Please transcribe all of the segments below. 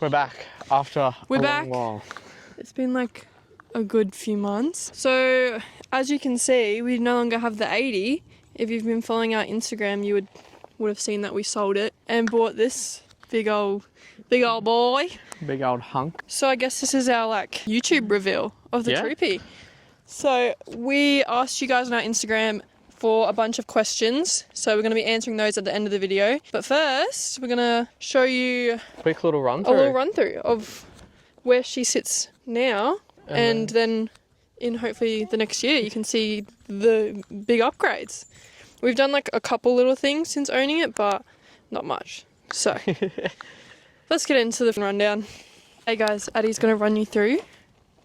We're back after a long while. It's been like a good few months. So as you can see, we no longer have the 80. If you've been following our Instagram, you would have seen that we sold it and bought this big old boy. Big old hunk. So I guess this is our like YouTube reveal of the Troopy. So we asked you guys on our Instagram for a bunch of questions. So we're going to be answering those at the end of the video. But first, we're going to show you Quick little run through of where she sits now. And then in hopefully the next year, you can see the big upgrades. We've done like a couple little things since owning it, but not much. So let's get into the rundown. Hey guys, Addie's going to run you through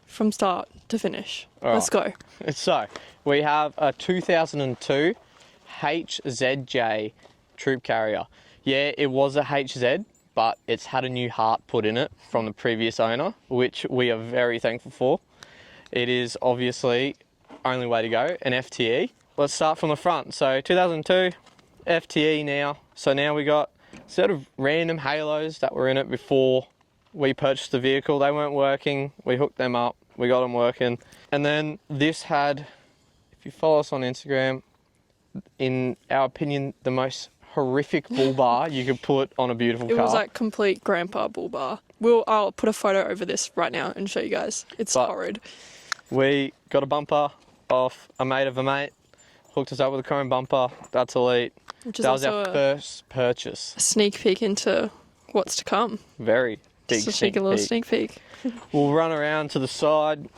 from start to finish. Let's go. So we have a 2002 HZJ troop carrier. Yeah, it was a HZ, but it's had a new heart put in it from the previous owner, which we are very thankful for. It is obviously only way to go, an FTE. Let's start from the front. So 2002 FTE now. So now we got sort of random halos that were in it before we purchased the vehicle. They weren't working. We hooked them up. We got them working. And then this had, if you follow us on Instagram, in our opinion, the most horrific bull bar you could put on a beautiful car. It was like complete grandpa bull bar. I'll put a photo over this right now and show you guys. It's horrid. We got a bumper off a mate of a mate, hooked us up with a chrome bumper. That's elite. That was our first purchase. A sneak peek into what's to come. Very big sneak peek. Sneak peek. We'll run around to the side.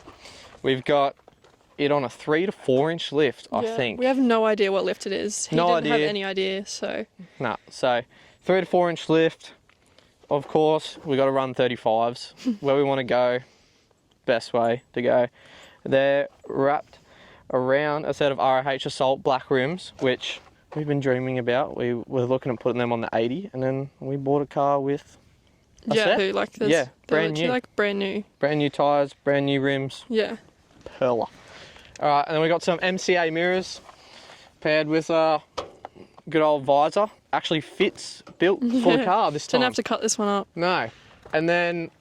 We've got it on a 3 to 4 inch lift, I think. We have no idea what lift it is. He didn't have any idea, so. No, so 3 to 4 inch lift. Of course, we got to run 35s where we want to go. Best way to go. They're wrapped around a set of ROH Assault black rims, which we've been dreaming about. We were looking at putting them on the 80, and then we bought a car with like this. Yeah, brand new. Like brand new. Brand new tyres, brand new rims. Yeah. Perla. Alright, and then we got some MCA mirrors paired with a good old visor. Actually fits, built for the car this time. Didn't have to cut this one up. No. And then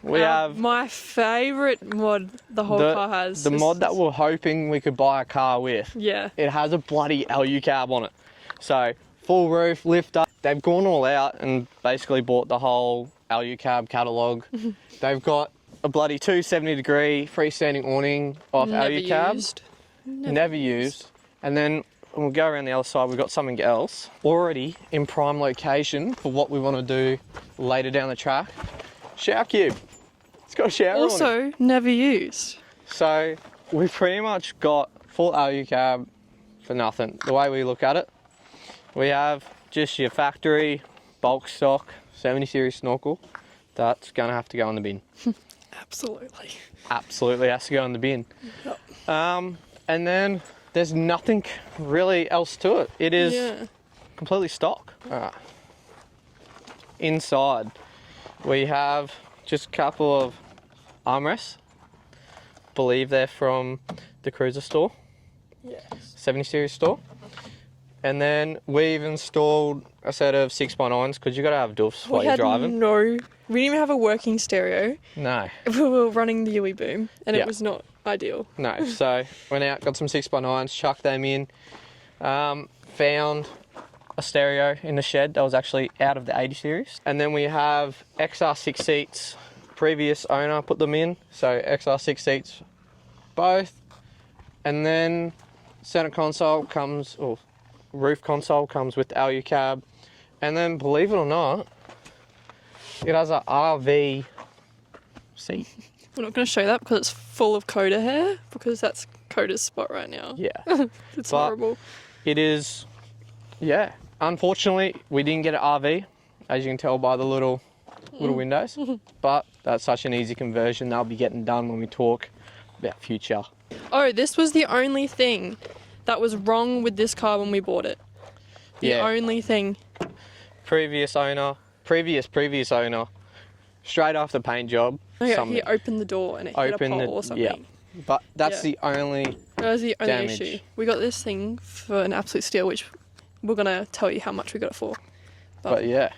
we have my favourite mod the whole car has. The mod that we're hoping we could buy a car with. Yeah. It has a bloody LU cab on it. So, full roof, lift up. They've gone all out and basically bought the whole LU cab catalogue. They've got a bloody 270-degree freestanding awning off LU cab. Never used. And then when we go around the other side, we've got something else already in prime location for what we want to do later down the track. Shower cube. It's got a shower on it. Also, never used. So we've pretty much got full LU cab for nothing. The way we look at it, we have just your factory bulk stock 70 series snorkel. That's going to have to go in the bin. Absolutely. Absolutely has to go in the bin. Yep. And then there's nothing really else to it. It is completely stock. Alright. Inside, we have just a couple of armrests. Believe they're from the Cruiser store. Yes. 70 series store. And then we've installed a set of 6x9s because you've got to have doofs while you're driving. We didn't even have a working stereo. No. We were running the UE boom and it was not ideal. No, so went out, got some 6x9s, chucked them in, found a stereo in the shed that was actually out of the 80 series. And then we have XR6 seats, previous owner put them in, so XR6 seats both. And then center console comes, or roof console comes with the LU cab. And then believe it or not, it has a RV seat. We're not going to show that because it's full of Coda hair, because that's Coda's spot right now. Yeah. It's horrible. It is, unfortunately, we didn't get an RV, as you can tell by the little windows. But that's such an easy conversion. They'll be getting done when we talk about future. Oh, this was the only thing that was wrong with this car when we bought it. The only thing. Previous owner, straight after the paint job. Okay, he opened the door and it hit a pole or something. Yeah, but that's the only That was the only damage. issue. We got this thing for an absolute steal, which we're going to tell you how much we got it for. But yeah,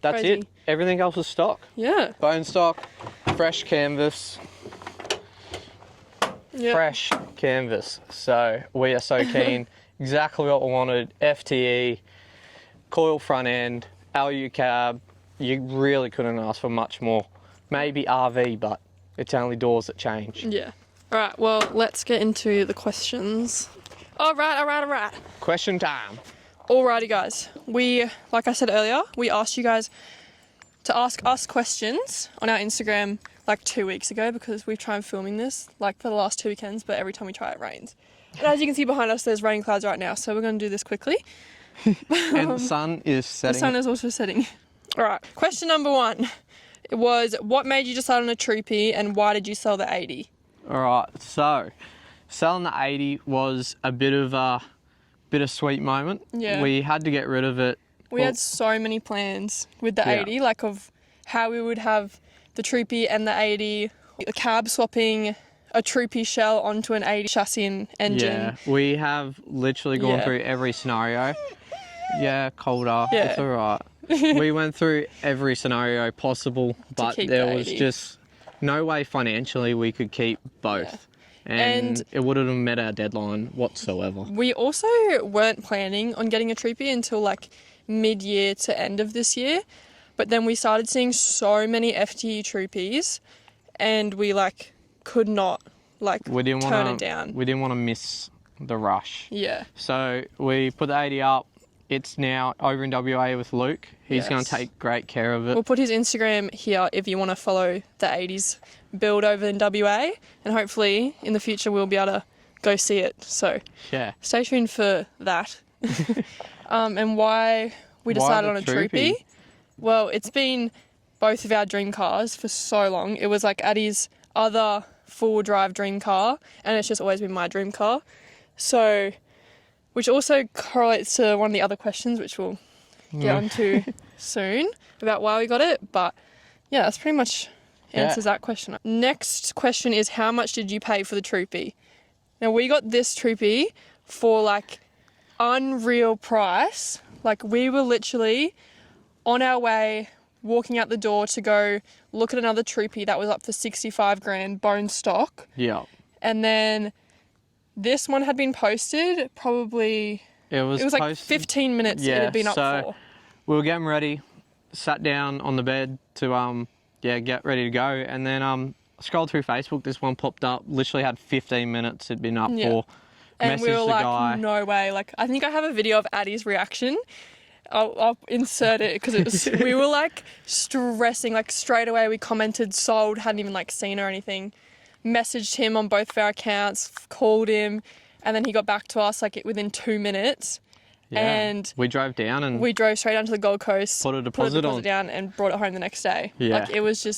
that's Crazy. it. Everything else is stock. Yeah. Bone stock, fresh canvas. Yeah. Fresh canvas. So we are so keen. Exactly what we wanted. FTE, coil front end, LU cab. You really couldn't ask for much more. Maybe RV, but it's only doors that change. Yeah. All right. Well, let's get into the questions. All right. Question time. Alrighty, guys. We, like I said earlier, we asked you guys to ask us questions on our Instagram like 2 weeks ago because we've tried filming this like for the last 2 weekends, but every time we try it rains. And as you can see behind us, there's raining clouds right now, so we're going to do this quickly. And the sun is setting. The sun is also setting. All right. Question number 1 was, what made you decide on a Troopy and why did you sell the 80? All right. So selling the 80 was a bit of a bittersweet moment. Yeah. We had to get rid of it. We had so many plans with the 80, like of how we would have the Troopy and the 80, a cab swapping a Troopy shell onto an 80 chassis and engine. Yeah, we have literally gone through every scenario. Yeah, colder. Yeah. It's all right. We went through every scenario possible, but there was just no way financially we could keep both. Yeah. And it wouldn't have met our deadline whatsoever. We also weren't planning on getting a Troopy until like mid-year to end of this year. But then we started seeing so many FTE Troopies and we like could not like turn it down. We didn't want to miss the rush. Yeah. So we put the 80 up. It's now over in WA with Luke. He's going to take great care of it. We'll put his Instagram here if you want to follow the 80s build over in WA, and hopefully in the future we'll be able to go see it. So yeah, stay tuned for that. And why we decided on a Troopy? Well, it's been both of our dream cars for so long. It was like Addie's other full drive dream car, and it's just always been my dream car. So, which also correlates to one of the other questions, which we'll get onto soon, about why we got it. But yeah, that's pretty much answers that question. Next question is, how much did you pay for the Troopy? Now, we got this Troopy for like unreal price. Like, we were literally on our way, walking out the door to go look at another Troopy that was up for 65 grand, bone stock. Yeah. And then this one had been posted probably... It was like 15 minutes it had been up for. We were getting ready, sat down on the bed to get ready to go, and then scrolled through Facebook. This one popped up. Literally had 15 minutes it'd been up for. And we were like, guy. no way. Like, I think I have a video of Addie's reaction. I'll insert it because it was. We were like stressing. Like straight away, we commented sold. Hadn't even like seen or anything. Messaged him on both of our accounts. Called him, and then he got back to us like within 2 minutes. Yeah. And we drove down and we drove straight down to the Gold Coast. Put a deposit down and brought it home the next day. Yeah. Like it was so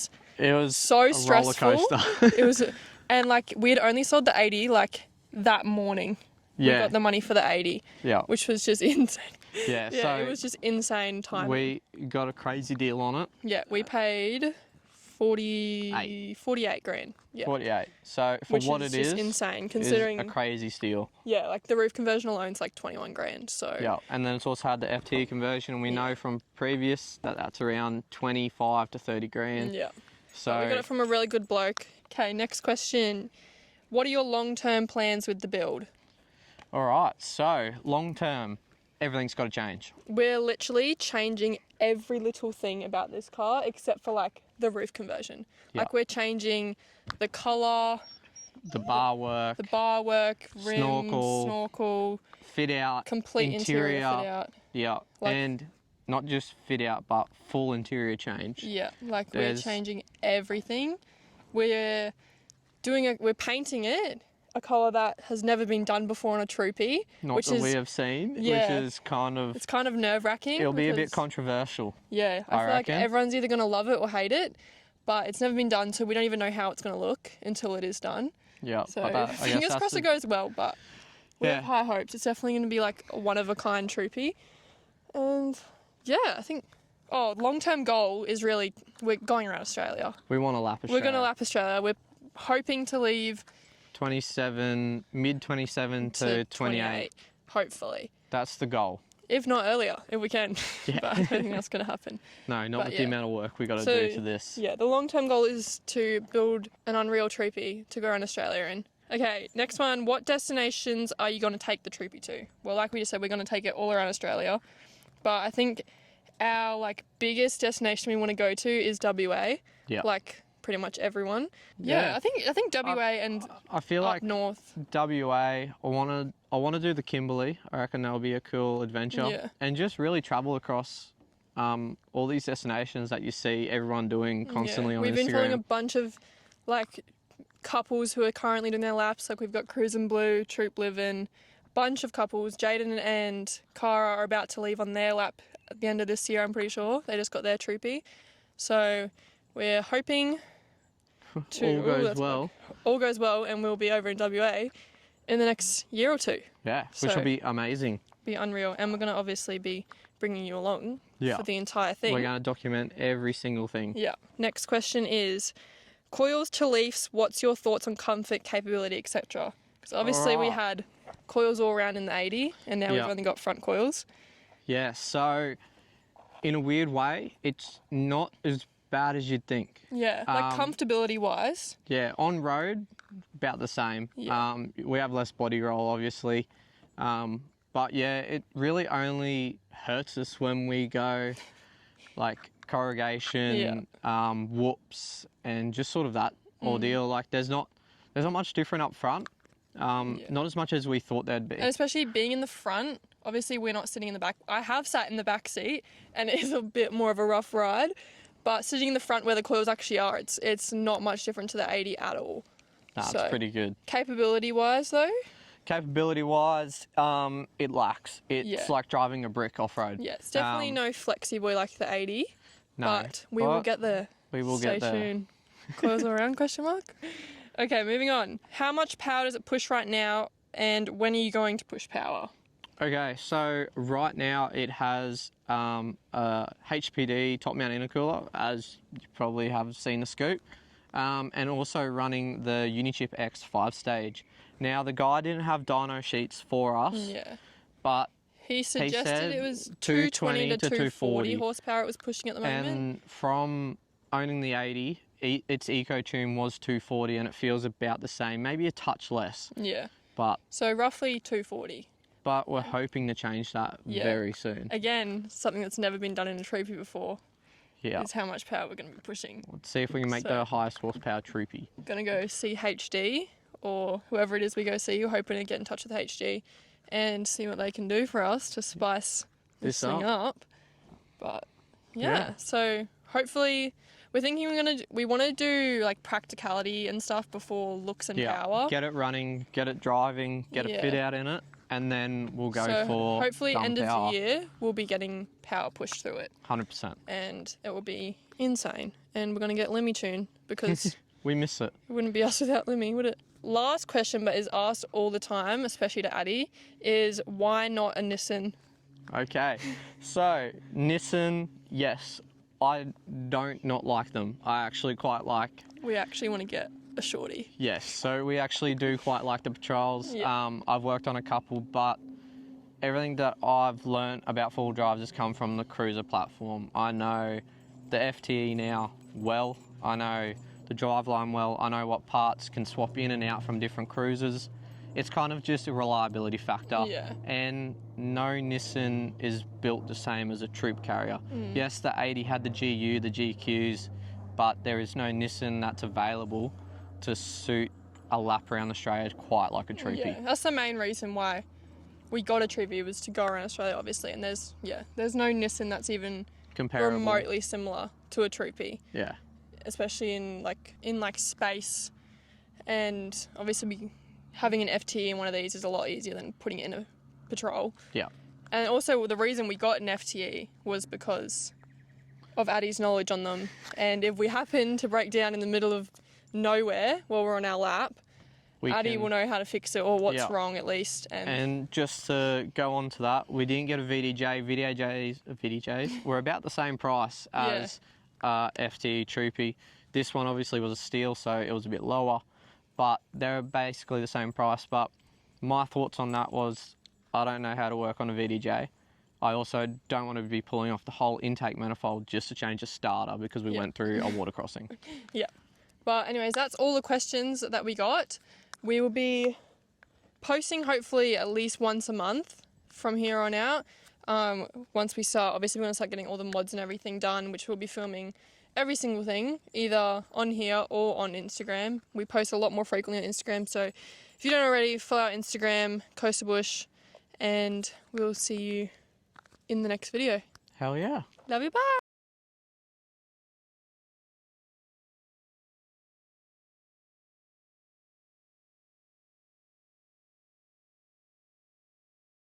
a stressful. roller coaster. It was, and like we had only sold the 80 like that morning. Yeah. We got the money for the 80. Yeah. Which was just insane. Yeah. Yeah, So it was just insane time. we got a crazy deal on it. Yeah, we paid 48 grand. Yeah. 48. So for what it is, just insane considering a crazy steal. Yeah, like the roof conversion alone's like 21 grand. So yeah, and then it's also had the FT conversion, and we know from previous that that's around 25 to 30 grand. Yeah. So but we got it from a really good bloke. Okay, next question. What are your long-term plans with the build? All right, so long term, everything's got to change. We're literally changing every little thing about this car except for like the roof conversion. Yeah. Like we're changing the colour, the bar work, rims, snorkel, fit out, complete interior fit out. Yeah, Like, and not just fit out, but full interior change. Yeah, like we're changing everything. We're painting it a colour that has never been done before on a Troopy. We have seen, which is kind of... It's kind of nerve-wracking. It'll be a bit controversial. Yeah, I feel like everyone's either going to love it or hate it, but it's never been done, so we don't even know how it's going to look until it is done. Yeah. So fingers crossed it goes well, but we have high hopes. It's definitely going to be like a one-of-a-kind Troopy. And yeah, I think... long-term goal is really we're going around Australia. We want to lap Australia. We're going to lap Australia. We're hoping to leave... mid 27 to 28. Hopefully. That's the goal. if not earlier, if we can. Yeah. But I don't think that's going to happen. No, not But with yeah. the amount of work we got to So, do to this. Yeah, the long-term goal is to build an unreal troopy to go around Australia in. Okay, next one. What destinations are you going to take the troopy to? Well, like we just said, we're going to take it all around Australia. But I think our like biggest destination we want to go to is WA. Yeah. Like pretty much everyone. Yeah, I think WA and I feel up like north. WA, I want to do the Kimberley. I reckon that'll be a cool adventure. Yeah. And just really travel across all these destinations that you see everyone doing constantly on We've Instagram. been following a bunch of like couples who are currently doing their laps. Like we've got Cruisin' Blue, Troop Livin', a bunch of couples. Jaden and Cara are about to leave on their lap at the end of this year, I'm pretty sure. They just got their troopy. So we're hoping all goes well and we'll be over in WA in the next year or two. Yeah, So- which will be amazing. Be unreal. And we're going to obviously be bringing you along Yeah. for the entire thing. We're going to document every single thing. Yeah. Next question is coils to leafs. What's your thoughts on comfort, capability, etc.? Because obviously we Alright. had coils all around in the 80 and now we've Yeah. only got front coils. Yeah, so in a weird way, it's not as bad as you'd think. Yeah. Like comfortability wise. Yeah, on road, about the same. Yeah. We have less body roll, obviously. But yeah, it really only hurts us when we go like corrugation, whoops, and just sort of that ordeal. Like there's not much different up front. Not as much as we thought there'd be. And especially being in the front, obviously we're not sitting in the back. I have sat in the back seat and it is a bit more of a rough ride. But sitting in the front where the coils actually are, it's not much different to the 80 at all. Nah, So- it's pretty good. Capability wise though, Capability wise, it lacks. It's Yeah. like driving a brick off road. yeah, it's definitely no flexi boy like the 80. No, But we will get there. We will Stay get there. tuned. Coils all around, question mark? Okay, moving on. How much power does it push right now and when are you going to push power? Okay, so right now it has a HPD top mount intercooler, as you probably have seen the scoop, and also running the Unichip X 5-stage. Now the guy didn't have dyno sheets for us, Yeah. but He suggested said it was 220 to 240 240 horsepower it was pushing at the moment. and from owning the 80, its eco tune was 240 and it feels about the same, maybe a touch less, Yeah. but So roughly 240. we're hoping to change that Yeah. very soon. Again, something that's never been done in a troopy before Yeah. is how much power we're going to be pushing. Let's see if we can make So- the highest horsepower troopy. Going to go see HD or whoever it is we go see. We're hoping to get in touch with HD and see what they can do for us to spice this This thing up. But yeah, so hopefully we're thinking we want to do like practicality and stuff before looks and power. Get it running, get it driving, get a fit Yeah. out in it, and then we'll go So for hopefully dumb end power. of the year we'll be getting power pushed through it 100%. and it will be insane. And we're going to get Lemmy Tune because We miss it. it wouldn't be us without Lemmy, would it? Last question, but is asked all the time, especially to Addie, is why not a Nissan? Okay, so Nissan, yes, I don't not like them. I actually quite like. We actually want to get a shorty. Yes, so we actually do quite like the patrols. Yeah. I've worked on a couple, but everything that I've learnt about four-wheel drives has come from the cruiser platform. I know the FTE now well. I know the driveline well. I know what parts can swap in and out from different cruisers. It's kind of just a reliability factor. Yeah. And no Nissan is built the same as a troop carrier. Yes, the 80 had the GU, the GQs, but there is no Nissan that's available to suit a lap around Australia quite like a troopy. Yeah, that's the main reason why we got a troopy was to go around Australia, obviously. And there's no Nissan that's even Comparable. remotely similar to a troopy, Yeah. especially in space. And obviously, having an FTE in one of these is a lot easier than putting it in a patrol. Yeah. And also, the reason we got an FTE was because of Addie's knowledge on them. And if we happen to break down in the middle of nowhere while we're on our lap, Addie will know how to fix it or what's wrong at least. And just to go on to that, we didn't get a VDJ. VDJs were about the same price as FTE Troopy. This one obviously was a steel, so it was a bit lower, but they're basically the same price. But my thoughts on that was, I don't know how to work on a VDJ. I also don't want to be pulling off the whole intake manifold just to change a starter because we went through a water crossing. Yeah. But anyways, that's all the questions that we got. We will be posting hopefully at least once a month from here on out. Once we start, obviously we're going to start getting all the mods and everything done, which we'll be filming every single thing, either on here or on Instagram. We post a lot more frequently on Instagram, so if you don't already, follow our Instagram, Coastal Bush, and we'll see you in the next video. Hell yeah. Love you, bye!